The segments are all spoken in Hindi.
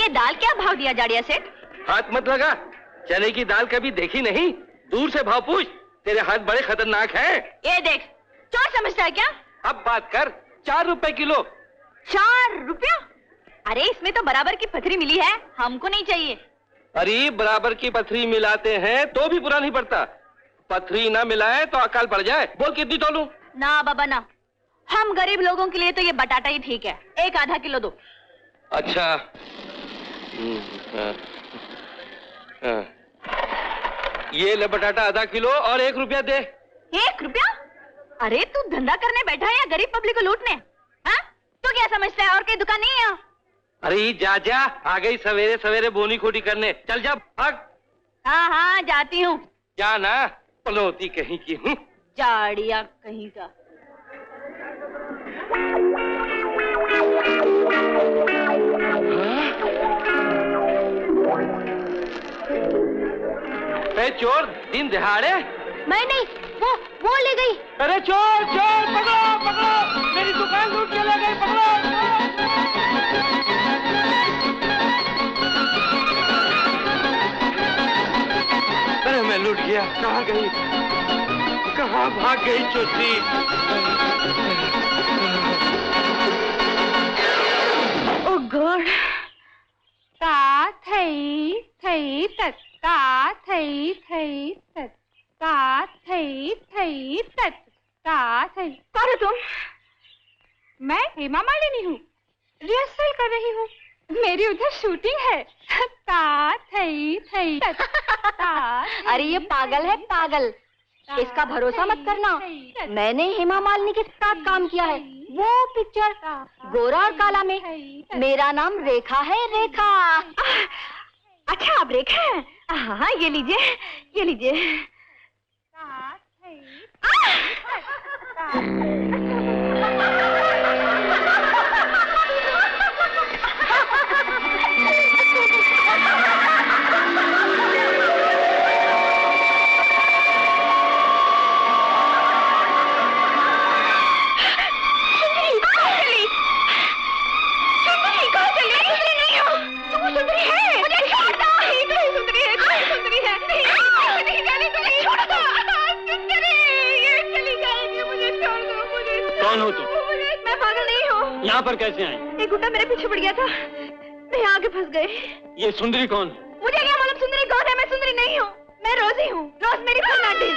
ये दाल क्या भाव दिया जाड़िया सेठ? हाथ मत लगा, चने की दाल कभी देखी नहीं? दूर से भाव पूछ, तेरे हाथ बड़े खतरनाक हैं। ये देख, चोर समझता है क्या? अब बात कर, 4 रुपए किलो। 4 रुपया? अरे इसमें तो बराबर की पथरी मिली है, हमको नहीं चाहिए। अरे बराबर की पथरी मिलाते हैं तो भी बुरा नहीं पड़ता, पथरी ना मिलाए तो अकाल पड़ जाए। बोल कितनी तोलूं? ना बाबा ना, हम गरीब लोगों के लिए तो ये बटाटा ही ठीक है, एक आधा किलो दो। अच्छा, ये ले बटाटा आधा किलो और 1 रुपया दे। 1 रुपया? अरे तू धंधा करने बैठा है या गरीब पब्लिक को लूटने? हाँ? तू क्या समझता है और कोई दुकान नहीं है? अरे जा जा, आ गई सवेरे सवेरे बोनी खोटी करने, चल जा भाग। हाँ हाँ जाती हूँ। जा ना, पनौती कहीं की हूँ। जाड़िया कहीं का। चोर दिन दिहाड़े? मैं नहीं, वो ले गई। अरे चोर चोर, पकड़ो पकड़ो, मेरी दुकान लूट के ले गई, पकड़ो। अरे मैं लूट गया, कहाँ गई, कहाँ भाग गई चोरी? ओ गॉड, ता थई थई तत, ता थई थई तत, ता थई थई तत, ता थई। कौन हो तुम? मैं हेमा मालिनी हूँ, रिहर्सल कर रही हूँ, मेरी उधर शूटिंग है। ता थई थई तत, ता। अरे ये पागल है पागल, इसका भरोसा मत करना। मैंने हेमा मालिनी के साथ काम किया है, वो पिक्चर गोरा और काला में। मेरा नाम रेखा है, रेखा। अच्छा आप रेखा हैं? हाँ ये लीजिए, ये लीजिए। कौन हो तुम? मैं पागल नहीं हूँ। यहाँ पर कैसे आई? एक गुंडा मेरे पीछे पड़ गया था, मैं आगे फंस गई। ये सुंदरी कौन? मुझे क्या मालूम सुंदरी कौन है? मैं सुंदरी नहीं हूँ, मैं रोजी हूँ, रोजमेरी फर्नांडीज।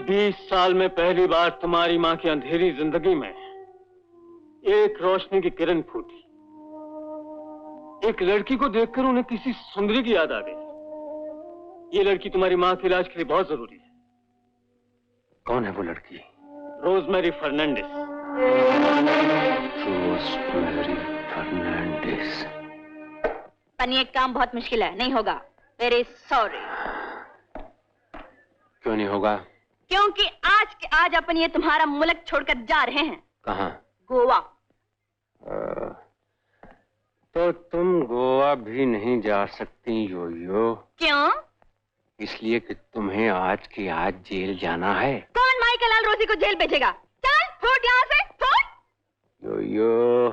20 साल में पहली बार तुम्हारी माँ की अंधेरी जिंदगी में एक रोशनी की किरण फूटी। एक लड़की को देखकर उन्हें किसी सुंदरी की याद आ गई। ये लड़की तुम्हारी माँ के इलाज के लिए बहुत जरूरी है। कौन है वो लड़की? रोजमेरी फर्नांडिस। रोजमेरी फर्नांडिस। पर ये काम बहुत मुश्किल है, नहीं होगा। Very sorry. क्यों नहीं होगा? क्योंकि आज के आज अपन ये तुम्हारा मुल्क छोड़कर जा रहे हैं। कहाँ? गोवा। तो तुम गोवा भी नहीं जा सकती योयो। क्यों? इसलिए कि तुम्हें आज की आज जेल जाना है। कौन माइकल लाल रोजी को जेल भेजेगा? चल फूट यहाँ से, फूट। योयो।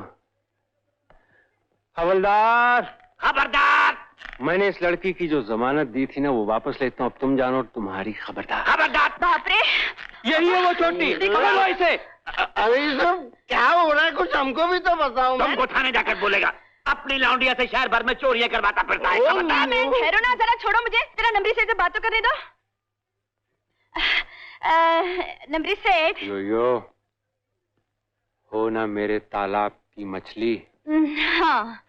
हवलदार। खबरदार! मैंने इस लड़की की जो जमानत दी थी ना वो वापस लेता हूँ। अब तुम जानो, तुम्हारी खबरदार। खबरदार! बाप रे, यही है वो छोटी, पकड़ो इसे। अरे सब क्या हो रहा है, कुछ हमको भी तो बताओ। तुमको थाने जाकर बोलेगा, अपनी लौंडिया से शहर भर में चोरियां करवाता फिरता है। खबरदार! ठहरो ना जरा, छोड़ो मुझे। तेरा नंबरी सेठ से बात तो करने दो। नंबरी सेठ। योयो, हो ना मेरे तालाब की मछली। हाँ।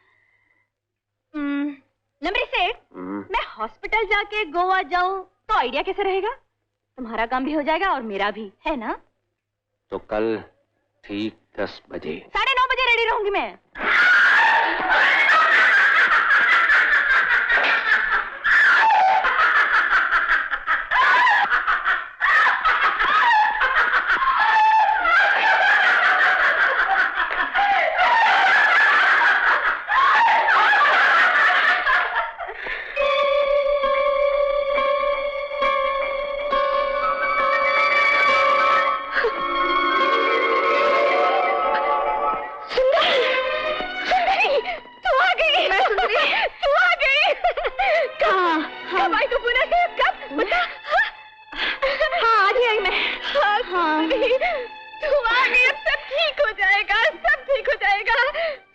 नंबरी सेठ, मैं हॉस्पिटल जाके गोवा जाऊं तो आइडिया कैसे रहेगा? तुम्हारा काम भी हो जाएगा और मेरा भी, है ना? तो कल ठीक 10 बजे। 9:30 बजे रेडी रहूंगी मैं। सुंदरी, तुम आ गई, अब सब ठीक हो जाएगा, सब ठीक हो जाएगा।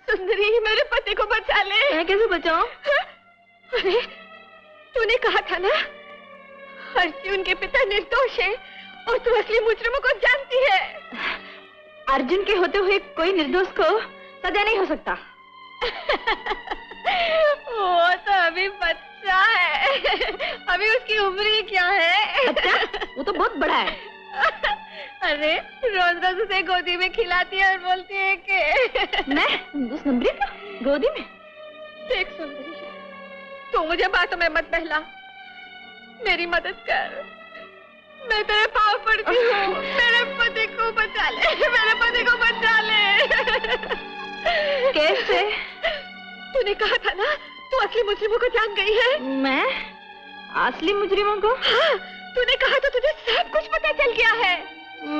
सुंदरी, मेरे पति को बचा ले। मैं कैसे बचाऊं? अरे, तूने कहा था ना, अर्जुन के पिता निर्दोष है और तू असली मुजरिमों को जानती है। अर्जुन के होते हुए कोई निर्दोष को सजा नहीं हो सकता। वो तो अभी बच्चा है, अभी उसकी उम्र ही क्या है? अच्छा, वो तो बहुत बड़ा है। अरे, रोज रोज उसे गोदी में खिलाती है और बोलती है कि मैं उस नंबरी का गोदी में। देख सुंदरी, तू मुझे बातों में मत बहला, मेरी मदद कर, मैं तेरे पाँव पड़ती हूँ। मेरे पति को बचा ले, मेरे पति को बचा ले। कैसे? तूने कहा था ना, तू असली मुजरिमों को जान गई है। मैं असली मुजरिमों को? हाँ, तूने कहा था तुझे सब कुछ पता चल गया है।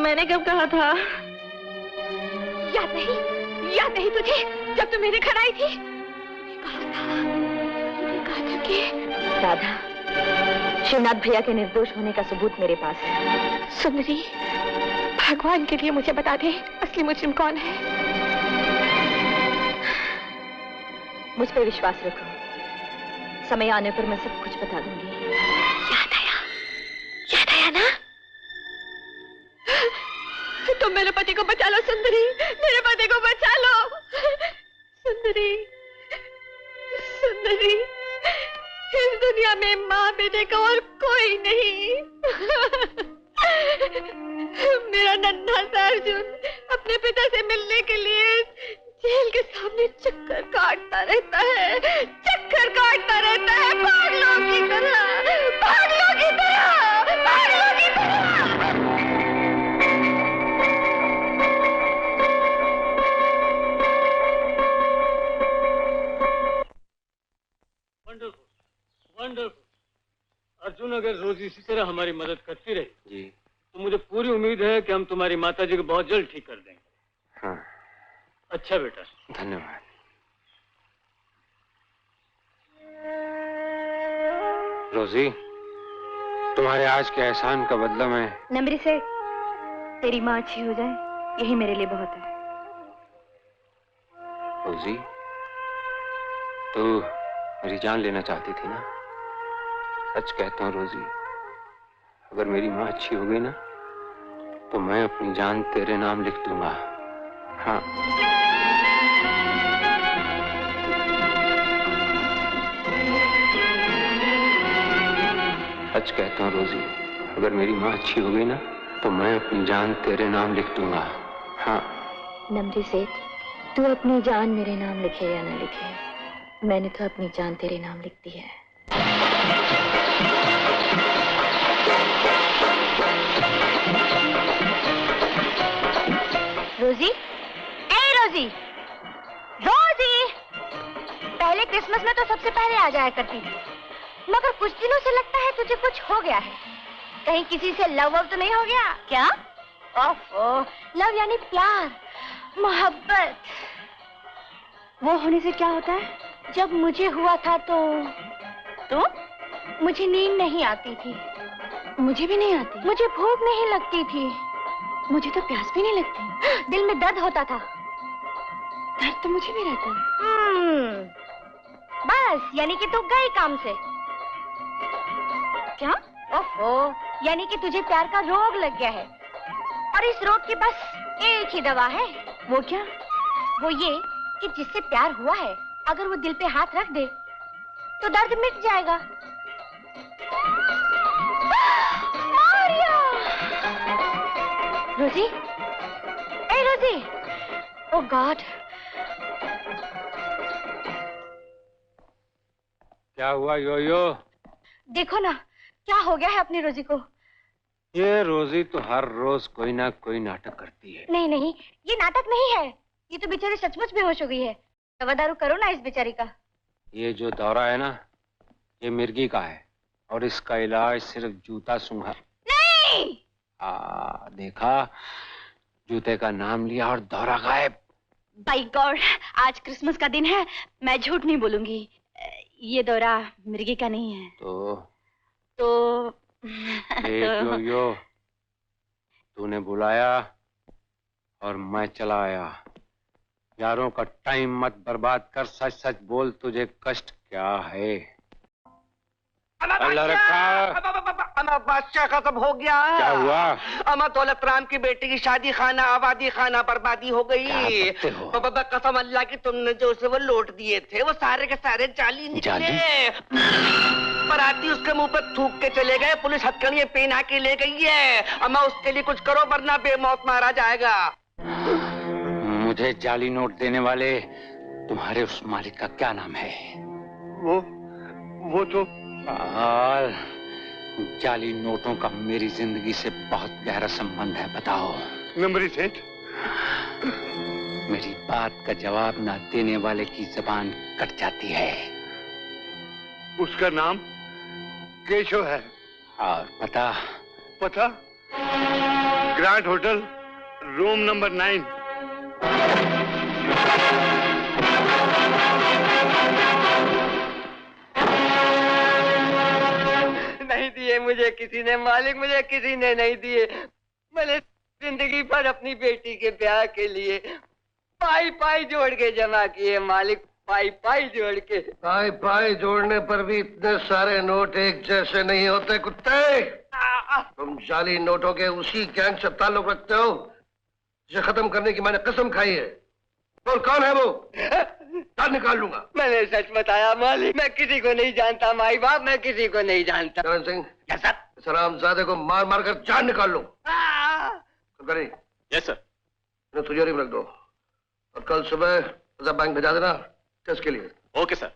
मैंने कब कहा था? याद नहीं तुझे, जब तू मेरे घर आई थी? तूने कहा था कि राधा, शिवनाथ भैया के निर्दोष होने का सबूत मेरे पास है। सुंदरी, भगवान के लिए मुझे बता दे, असली मुजरिम कौन है? मुझ पर विश्वास रखो, समय आने पर मैं सब कुछ बता दूंगी। याद आया ना? तुम मेरे पति को बचा लो सुंदरी, मेरे पति को बचा लो। सुंदरी, इस दुनिया में माँ बेटे का और कोई नहीं। मेरा नन्हा सा अर्जुन अपने पिता से मिलने के लिए जेल के सामने चक्कर काटता रहता है, पागलों की तरह। वंडरफुल। अर्जुन, अगर रोज इसी तरह हमारी मदद करती रही जी, तो मुझे पूरी उम्मीद है कि हम तुम्हारी माताजी को बहुत जल्द ठीक कर देंगे। हाँ। अच्छा बेटा, धन्यवाद। रोजी, तुम्हारे आज के एहसान का बदला मैं नंबरी से तेरी माँ अच्छी हो जाए, यही मेरे लिए बहुत है। रोजी, तू मेरी जान लेना चाहती थी ना? सच कहता हूँ रोजी, अगर मेरी माँ अच्छी हो गई ना, तो मैं अपनी जान तेरे नाम लिख दूंगा। हाँ। सच कहता हूँ रोजी, अगर मेरी माँ अच्छी हो गई ना, तो मैं अपनी जान तेरे नाम लिख दूंगा। हाँ। नमरी सेठ, तू अपनी जान मेरे नाम लिखे या ना लिखे, मैंने तो अपनी जान तेरे नाम लिख दी है। रोजी, रोजी, पहले क्रिसमस में तो सबसे पहले आ जाया करती थी, मगर कुछ दिनों से लगता है तुझे कुछ हो गया है। कहीं किसी से लव तो नहीं हो गया क्या? ओफो, लव यानी प्यार, मोहब्बत। वो होने से क्या होता है? जब मुझे हुआ था तो मुझे नींद नहीं आती थी। मुझे भी नहीं आती। मुझे भूख नहीं लगती थी। मुझे तो प्यास भी नहीं लगती। दिल में दर्द होता था। दर्द तो मुझे भी रहता है। बस, यानी कि तू गई काम से। क्या? ओफो, यानी कि तुझे प्यार का रोग लग गया है, और इस रोग की बस एक ही दवा है। वो क्या? वो ये कि जिससे प्यार हुआ है, अगर वो दिल पे हाथ रख दे तो दर्द मिट जाएगा। रोजी, रोजी, ओह गॉड। क्या हुआ योयो? देखो ना, क्या हो गया है अपनी रोजी को। ये रोजी तो हर रोज कोई ना कोई नाटक करती है। नहीं, ये नाटक नहीं है, ये तो बेचारी सचमुच बेहोश हो गई है। दवा दारू करो ना इस बेचारी का। ये जो दौरा है ना, ये मिर्गी का है, और इसका इलाज सिर्फ जूता सूंघा। नहीं! देखा, जूते का नाम लिया और दौरा गायब। बाय गॉड, आज क्रिसमस का दिन है, मैं झूठ नहीं बोलूंगी। ये दौरा मिर्गी का नहीं है। तो तो यो तूने बुलाया और मैं चला आया। यारों का टाइम मत बर्बाद कर, सच सच बोल, तुझे कष्ट क्या है? अमा बादशाह खत्म हो गया। क्या हुआ? अमा दौलत राम की बेटी की शादी खाना आबादी खाना बर्बादी हो गई। कसम अल्लाह की, तुमने जो उसे वो लौट दिए थे वो सारे के सारे जाली निकले। पराती उसके मुंह पर थूक के चले गए, पुलिस हथकड़ियां पहना के ले गई है। अमा उसके लिए कुछ करो वरना बेमौत मारा जाएगा। मुझे जाली नोट देने वाले तुम्हारे उस मालिक का क्या नाम है? वो तो जाली नोटों का मेरी जिंदगी से बहुत गहरा संबंध है, बताओ। मेमोरी सेठ, मेरी बात का जवाब ना देने वाले की जबान कट जाती है। उसका नाम केशव है। और पता? पता? Grand hotel, room number 9। नहीं दिए मुझे किसी ने मालिक, मुझे किसी ने नहीं दिए। मैंने जिंदगी भर अपनी बेटी के ब्याह के लिए पाई पाई जोड़ के जमा किए मालिक, पाई पाई जोड़ के। पाई पाई जोड़ने पर भी इतने सारे नोट एक जैसे नहीं होते कुत्ते। तुम जाली नोटों के उसी गैंग से ताल्लुक रखते हो जिसे खत्म करने की मैंने कसम खाई है। बोल कौन है वो? तार निकाल लूंगा। मैंने सच बताया मालिक, मैं किसी को नहीं जानता माई बाप, मैं किसी को नहीं जानता। चरण सिंह, यस सर। सलामजादे को मार मार कर जान निकाल लो। Yes sir. तिजोरी में रख दो और कल सुबह बैंक भेजा देना टेस्ट के लिए। Okay sir.